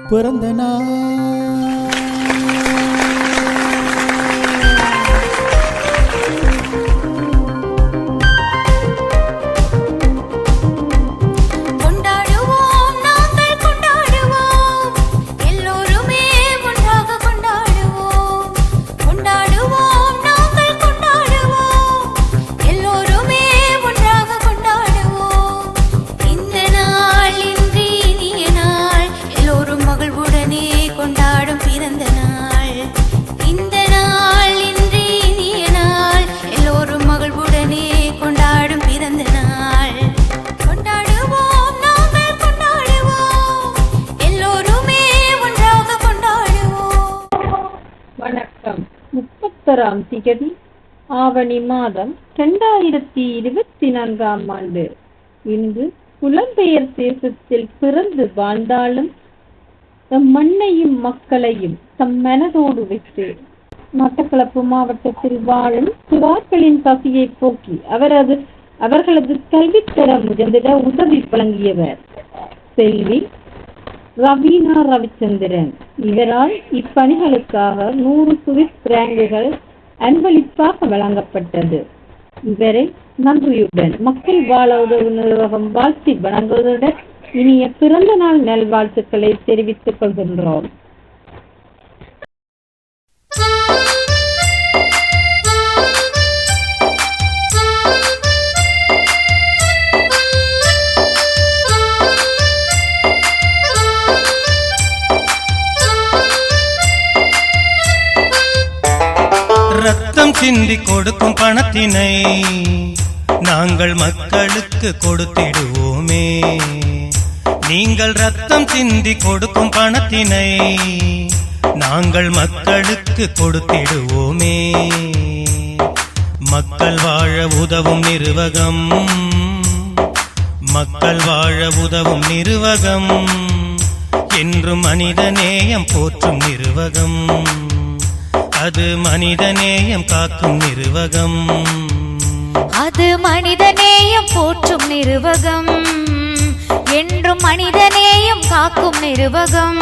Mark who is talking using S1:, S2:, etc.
S1: பிறந்த நாள்
S2: திகதி ஆவணி மாதம் 2024ஆம் ஆண்டு. இன்று புலம்பெயர் தேசத்தில் பிறந்து வாழ்ந்தாலும் மண்ணையும் மக்களையும் தம் மனதோடு வைத்து மட்டக்களப்பு மாவட்டத்தில் வாழும் சிறார்களின் பசியை போக்கி அவர்களது கல்வித்தர முயன்றிட உதவி வழங்கியவர் செல்வி ரவீனா ரவிச்சந்திரன். இவரால் இப்பணிகளுக்காக 100 சுவிஸ் பிராங்குகள் அன்பளிப்பாக வழங்கப்பட்டது. இவரை நன்றியுடன் மக்கள் வாழ உதவு நிர்வாகம் வாழ்த்தி வழங்குவதுடன் இனிய பிறந்த நாள் நல்வாழ்த்துக்களை தெரிவித்துக் கொள்கின்றோம்.
S3: ரத்தம் சிந்தி கொடுக்கும் பணத்தினை நாங்கள் மக்களுக்கு கொடுத்திடுவோமே. நீங்கள் ரத்தம் சிந்தி கொடுக்கும் பணத்தினை நாங்கள் மக்களுக்கு கொடுத்திடுவோமே. மக்கள் வாழ உதவும் நிறுவகம், மக்கள் வாழ உதவும் நிறுவகம், என்றும் மனிதநேயம் போற்றும் நிறுவகம், அது மனிதநேயம் காக்கும் நிறுவகம்,
S4: அது மனிதநேயம் போற்றும் நிறுவகம், என்றும் மனிதநேயம் காக்கும் நிறுவகம்.